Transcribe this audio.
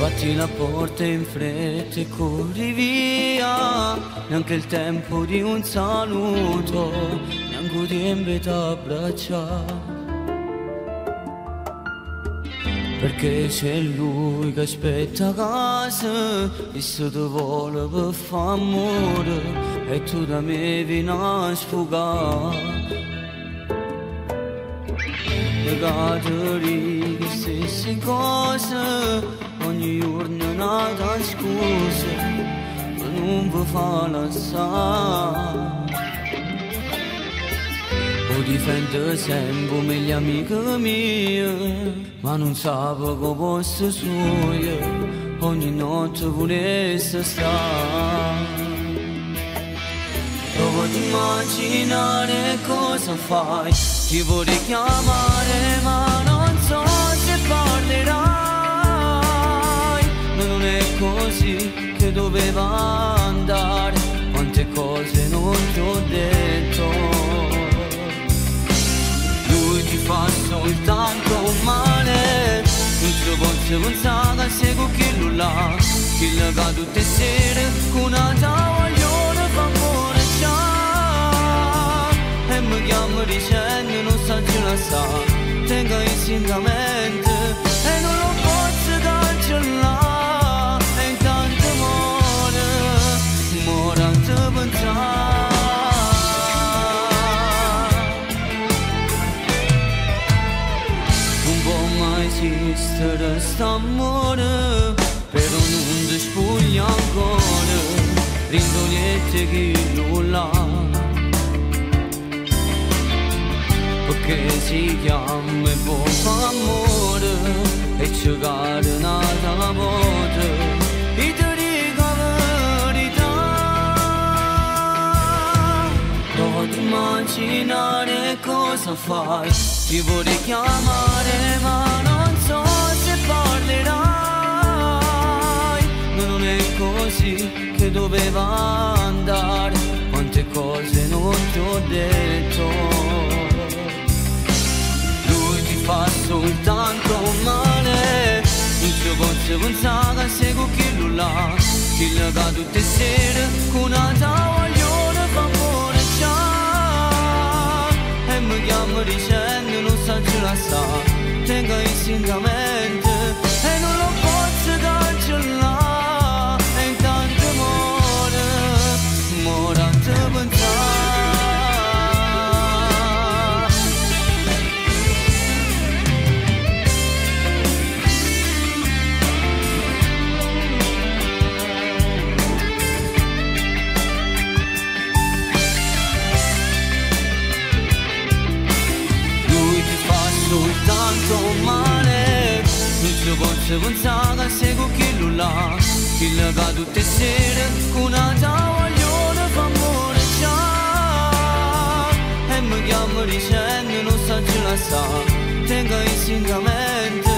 Batti la porta in fretta e corri via, neanche il tempo di un saluto, neanche tempo di abbracciare. Perché c'è lui che aspetta a casa, e se ti vuole per fare amore, e tu da me vieni a sfogare. Legatori, le stesse cose, ogni giorno una scusa, ma non vi fa lasciare. O difende sempre meglio amica mia, ma non sa che posso sua, ogni notte volesse stare. Provo ad immaginare cosa fai, ti vorrei chiamare ma non so se parlerai. Ma non è così che doveva andare, quante cose non ti ho detto. Lui ti fa soltanto male, non ci posso pensare se con chi lo là, chi lega tutte le sere con una taglione fa amore già. E mi chiamo dicendo non sa giù la sa, tengo istintivamente e non lo posso darci là. E intanto muore a te pensare. Non può mai esistere st'amore, però non ti spuglia ancora, rindoliette chi nulla. Perché si chiama e buon amore e ci cade una volta e ti dico la verità. Devo immaginare cosa fai, ti vorrei chiamare ma non so se parlerai. Ma non è così che doveva andare, quante cose non ti ho detto. Fa soltanto male, non ci posso pensare se con chi lo là, chi lega tutte le sere con una taglione fa amore già. E mi chiamo dicendo non sa giù la sa, tengo istintivamente e non lo posso darci là. E intanto muore a te pensare. Soltanto male, non ci posso pensare se con chi lo là, chi lega tutte le sere con una taglione fa amore già. E mi chiamo dicendo non sa giù la sa, tengo istintivamente